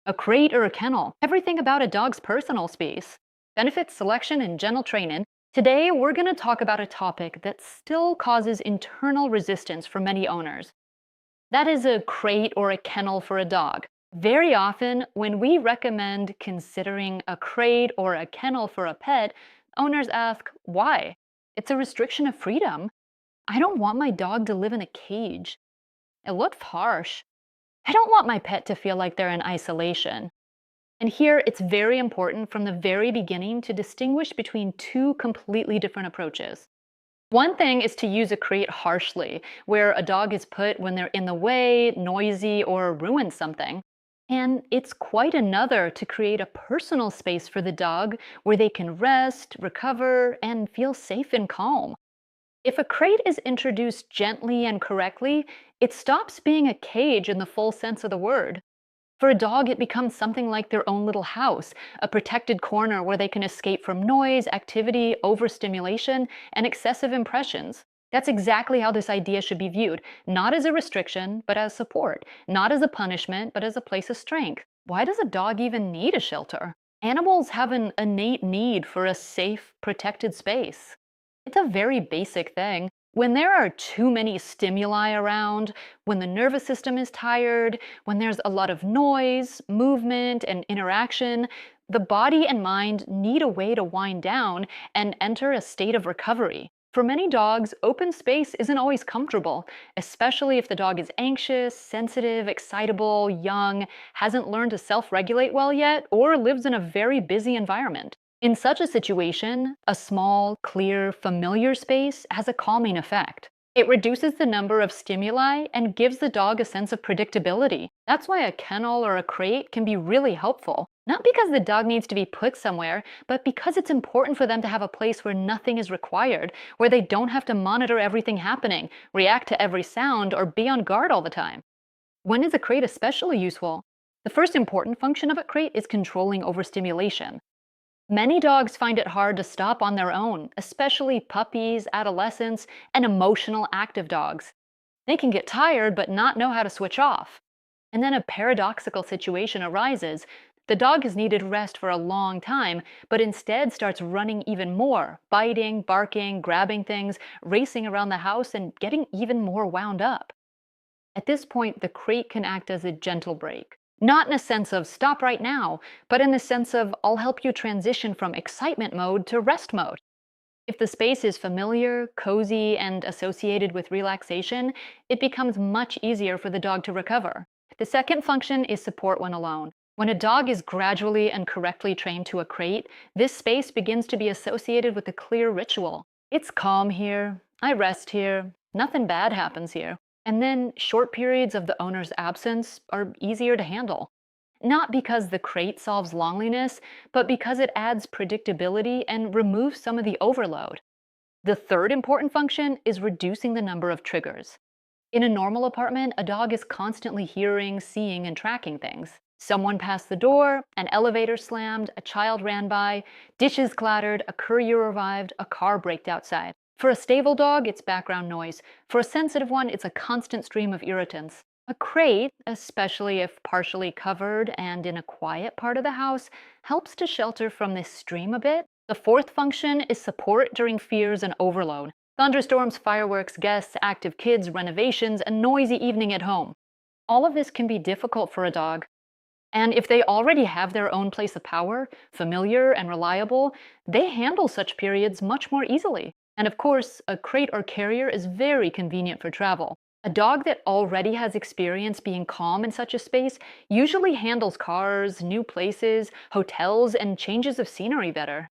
A crate or a kennel, everything about a dog's personal space. Benefits, selection, and gentle training. Today, we're going to talk about a topic that still causes internal resistance for many owners. That is a crate or a kennel for a dog. Very often, when we recommend considering a crate or a kennel for a pet, owners ask, why? It's a restriction of freedom. I don't want my dog to live in a cage. It looks harsh. I don't want my pet to feel like they're in isolation. And here, it's very important from the very beginning to distinguish between two completely different approaches. One thing is to use a crate harshly, where a dog is put when they're in the way, noisy, or ruin something. And it's quite another to create a personal space for the dog where they can rest, recover, and feel safe and calm. If a crate is introduced gently and correctly, it stops being a cage in the full sense of the word. For a dog, it becomes something like their own little house, a protected corner where they can escape from noise, activity, overstimulation, and excessive impressions. That's exactly how this idea should be viewed, not as a restriction, but as support, not as a punishment, but as a place of strength. Why does a dog even need a shelter? Animals have an innate need for a safe, protected space. It's a very basic thing. When there are too many stimuli around, when the nervous system is tired, when there's a lot of noise, movement, and interaction, the body and mind need a way to wind down and enter a state of recovery. For many dogs, open space isn't always comfortable, especially if the dog is anxious, sensitive, excitable, young, hasn't learned to self regulate well yet, or lives in a very busy environment. In such a situation, a small, clear, familiar space has a calming effect. It reduces the number of stimuli and gives the dog a sense of predictability. That's why a kennel or a crate can be really helpful. Not because the dog needs to be put somewhere, but because it's important for them to have a place where nothing is required, where they don't have to monitor everything happening, react to every sound, or be on guard all the time. When is a crate especially useful? The first important function of a crate is controlling overstimulation. Many dogs find it hard to stop on their own, especially puppies, adolescents, and emotional active dogs. They can get tired but not know how to switch off. And then a paradoxical situation arises. The dog has needed rest for a long time, but instead starts running even more, biting, barking, grabbing things, racing around the house, and getting even more wound up. At this point, the crate can act as a gentle break. Not in a sense of stop right now, but in the sense of I'll help you transition from excitement mode to rest mode. If the space is familiar, cozy, and associated with relaxation, it becomes much easier for the dog to recover. The second function is support when alone. When a dog is gradually and correctly trained to a crate, this space begins to be associated with a clear ritual. It's calm here, I rest here, nothing bad happens here. And then short periods of the owner's absence are easier to handle. Not because the crate solves loneliness, but because it adds predictability and removes some of the overload. The third important function is reducing the number of triggers. In a normal apartment, a dog is constantly hearing, seeing, and tracking things. Someone passed the door, an elevator slammed, a child ran by, dishes clattered, a courier arrived, a car braked outside. For a stable dog, it's background noise. For a sensitive one, it's a constant stream of irritants. A crate, especially if partially covered and in a quiet part of the house, helps to shelter from this stream a bit. The fourth function is support during fears and overload. Thunderstorms, fireworks, guests, active kids, renovations, a noisy evening at home. All of this can be difficult for a dog. And if they already have their own place of power, familiar and reliable, they handle such periods much more easily. And of course, a crate or carrier is very convenient for travel. A dog that already has experience being calm in such a space usually handles cars, new places, hotels, and changes of scenery better.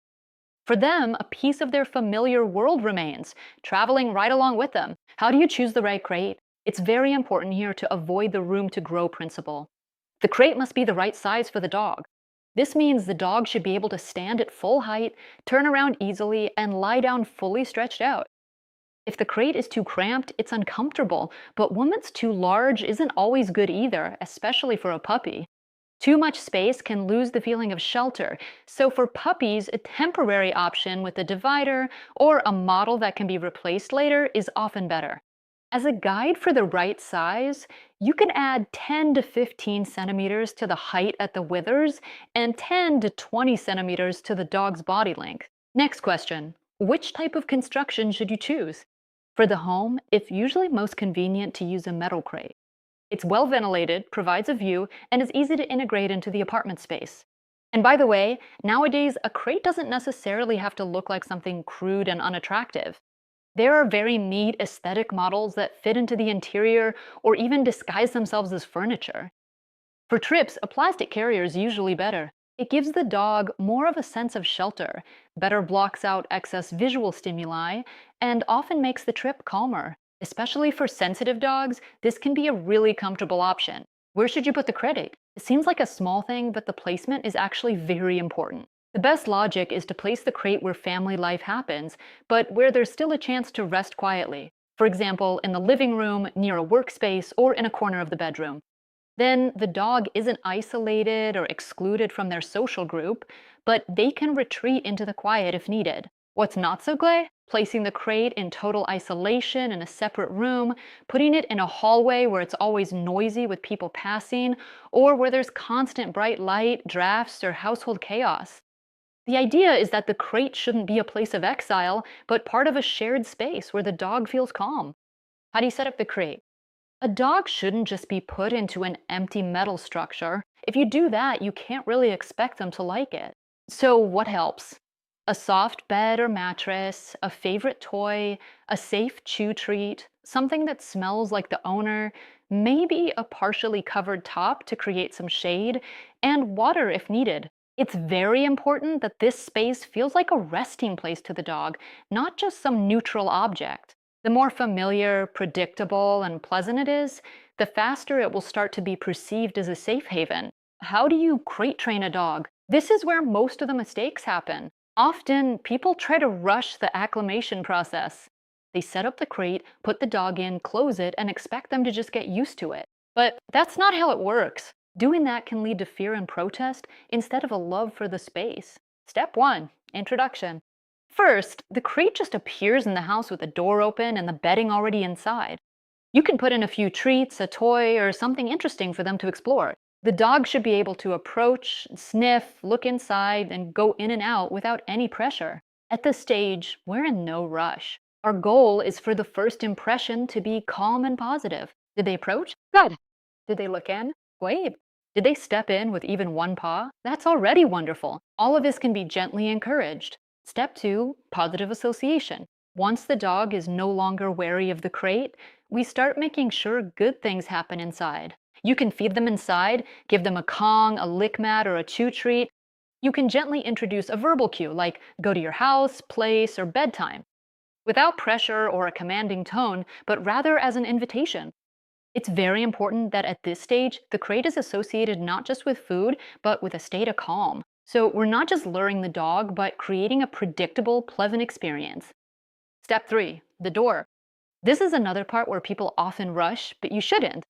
For them, a piece of their familiar world remains, traveling right along with them. How do you choose the right crate? It's very important here to avoid the room to grow principle. The crate must be the right size for the dog. This means the dog should be able to stand at full height, turn around easily, and lie down fully stretched out. If the crate is too cramped, it's uncomfortable, but one that's too large isn't always good either, especially for a puppy. Too much space can lose the feeling of shelter, so for puppies, a temporary option with a divider or a model that can be replaced later is often better. As a guide for the right size, you can add 10 to 15 centimeters to the height at the withers and 10 to 20 centimeters to the dog's body length. Next question. Which type of construction should you choose? For the home, it's usually most convenient to use a metal crate. It's well ventilated, provides a view, and is easy to integrate into the apartment space. And by the way, nowadays, a crate doesn't necessarily have to look like something crude and unattractive. There are very neat aesthetic models that fit into the interior or even disguise themselves as furniture. For trips, a plastic carrier is usually better. It gives the dog more of a sense of shelter, better blocks out excess visual stimuli, and often makes the trip calmer. Especially for sensitive dogs, this can be a really comfortable option. Where should you put the crate? It seems like a small thing, but the placement is actually very important. The best logic is to place the crate where family life happens, but where there's still a chance to rest quietly. For example, in the living room, near a workspace, or in a corner of the bedroom. Then the dog isn't isolated or excluded from their social group, but they can retreat into the quiet if needed. What's not so great? Placing the crate in total isolation in a separate room, putting it in a hallway where it's always noisy with people passing, or where there's constant bright light, drafts, or household chaos. The idea is that the crate shouldn't be a place of exile, but part of a shared space where the dog feels calm. How do you set up the crate? A dog shouldn't just be put into an empty metal structure. If you do that, you can't really expect them to like it. So, what helps? A soft bed or mattress, a favorite toy, a safe chew treat, something that smells like the owner, maybe a partially covered top to create some shade, and water if needed. It's very important that this space feels like a resting place to the dog, not just some neutral object. The more familiar, predictable, and pleasant it is, the faster it will start to be perceived as a safe haven. How do you crate train a dog? This is where most of the mistakes happen. Often, people try to rush the acclimation process. They set up the crate, put the dog in, close it, and expect them to just get used to it. But that's not how it works. Doing that can lead to fear and protest instead of a love for the space. Step 1. Introduction. First, the crate just appears in the house with the door open and the bedding already inside. You can put in a few treats, a toy, or something interesting for them to explore. The dog should be able to approach, sniff, look inside, and go in and out without any pressure. At this stage, we're in no rush. Our goal is for the first impression to be calm and positive. Did they approach? Good. Did they look in? Great. Did they step in with even one paw? That's already wonderful. All of this can be gently encouraged. Step 2, positive association. Once the dog is no longer wary of the crate, we start making sure good things happen inside. You can feed them inside, give them a Kong, a lick mat, or a chew treat. You can gently introduce a verbal cue like go to your house, place, or bedtime, without pressure or a commanding tone, but rather as an invitation. It's very important that at this stage, the crate is associated not just with food, but with a state of calm. So we're not just luring the dog, but creating a predictable, pleasant experience. Step 3, the door. This is another part where people often rush, but you shouldn't.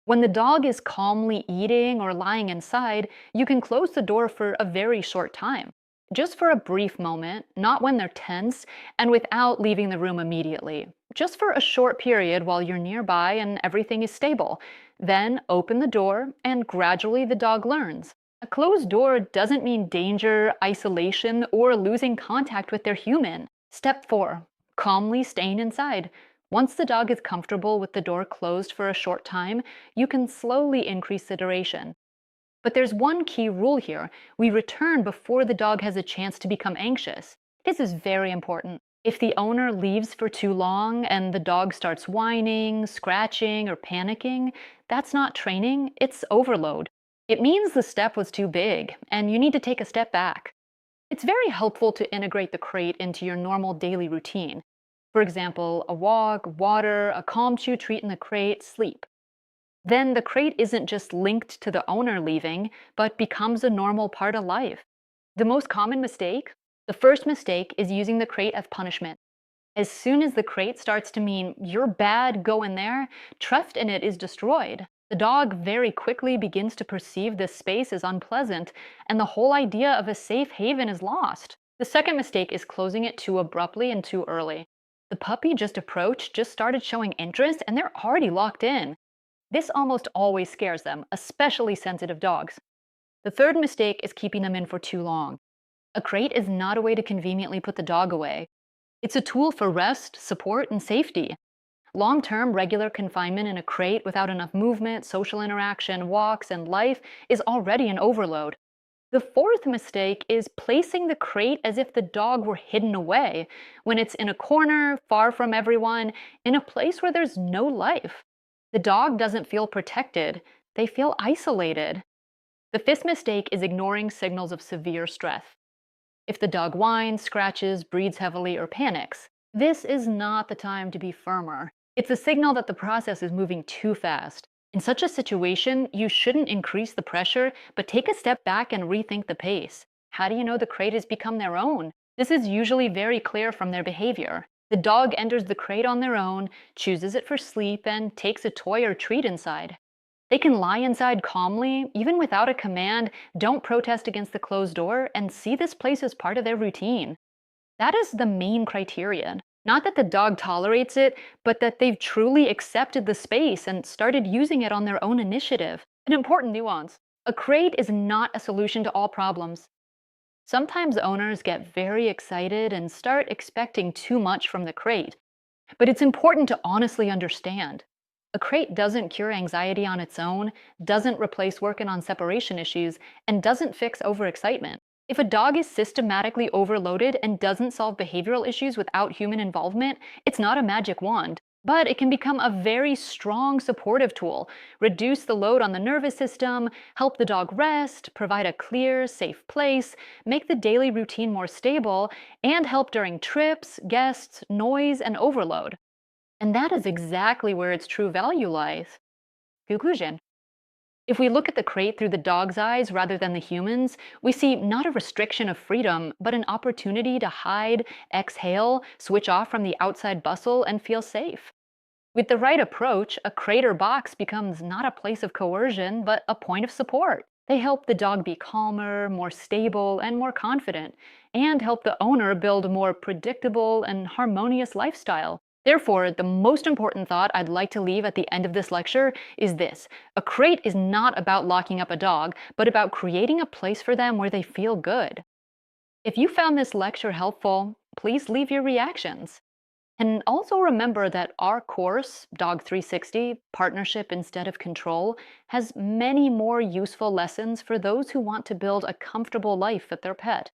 When the dog is calmly eating or lying inside, you can close the door for a very short time. Just for a brief moment, not when they're tense, and without leaving the room immediately. Just for a short period while you're nearby and everything is stable. Then open the door, and gradually the dog learns. A closed door doesn't mean danger, isolation, or losing contact with their human. Step 4. Calmly staying inside. Once the dog is comfortable with the door closed for a short time, you can slowly increase the duration. But there's one key rule here. We return before the dog has a chance to become anxious. This is very important. If the owner leaves for too long and the dog starts whining, scratching, or panicking, that's not training, it's overload. It means the step was too big, and you need to take a step back. It's very helpful to integrate the crate into your normal daily routine. For example, a walk, water, a calm chew treat in the crate, sleep. Then the crate isn't just linked to the owner leaving, but becomes a normal part of life. The most common mistake? The first mistake is using the crate as punishment. As soon as the crate starts to mean, you're bad, go in there, trust in it is destroyed. The dog very quickly begins to perceive this space as unpleasant, and the whole idea of a safe haven is lost. The second mistake is closing it too abruptly and too early. The puppy just approached, just started showing interest, and they're already locked in. This almost always scares them, especially sensitive dogs. The third mistake is keeping them in for too long. A crate is not a way to conveniently put the dog away. It's a tool for rest, support, and safety. Long term, regular confinement in a crate without enough movement, social interaction, walks, and life is already an overload. The fourth mistake is placing the crate as if the dog were hidden away, when it's in a corner, far from everyone, in a place where there's no life. The dog doesn't feel protected, they feel isolated. The fifth mistake is ignoring signals of severe stress. If the dog whines, scratches, breathes heavily, or panics, this is not the time to be firmer. It's a signal that the process is moving too fast. In such a situation, you shouldn't increase the pressure, but take a step back and rethink the pace. How do you know the crate has become their own? This is usually very clear from their behavior. The dog enters the crate on their own, chooses it for sleep, and takes a toy or treat inside. They can lie inside calmly, even without a command, don't protest against the closed door, and see this place as part of their routine. That is the main criterion. Not that the dog tolerates it, but that they've truly accepted the space and started using it on their own initiative. An important nuance: a crate is not a solution to all problems. Sometimes owners get very excited and start expecting too much from the crate. But it's important to honestly understand. A crate doesn't cure anxiety on its own, doesn't replace working on separation issues, and doesn't fix overexcitement. If a dog is systematically overloaded and doesn't solve behavioral issues without human involvement, it's not a magic wand. But it can become a very strong supportive tool, reduce the load on the nervous system, help the dog rest, provide a clear, safe place, make the daily routine more stable, and help during trips, guests, noise, and overload. And that is exactly where its true value lies. Conclusion: if we look at the crate through the dog's eyes rather than the human's, we see not a restriction of freedom, but an opportunity to hide, exhale, switch off from the outside bustle, and feel safe. With the right approach, a crate or box becomes not a place of coercion, but a point of support. They help the dog be calmer, more stable, and more confident, and help the owner build a more predictable and harmonious lifestyle. Therefore, the most important thought I'd like to leave at the end of this lecture is this: a crate is not about locking up a dog, but about creating a place for them where they feel good. If you found this lecture helpful, please leave your reactions. And also remember that our course, Dog 360 Partnership Instead of Control, has many more useful lessons for those who want to build a comfortable life with their pet.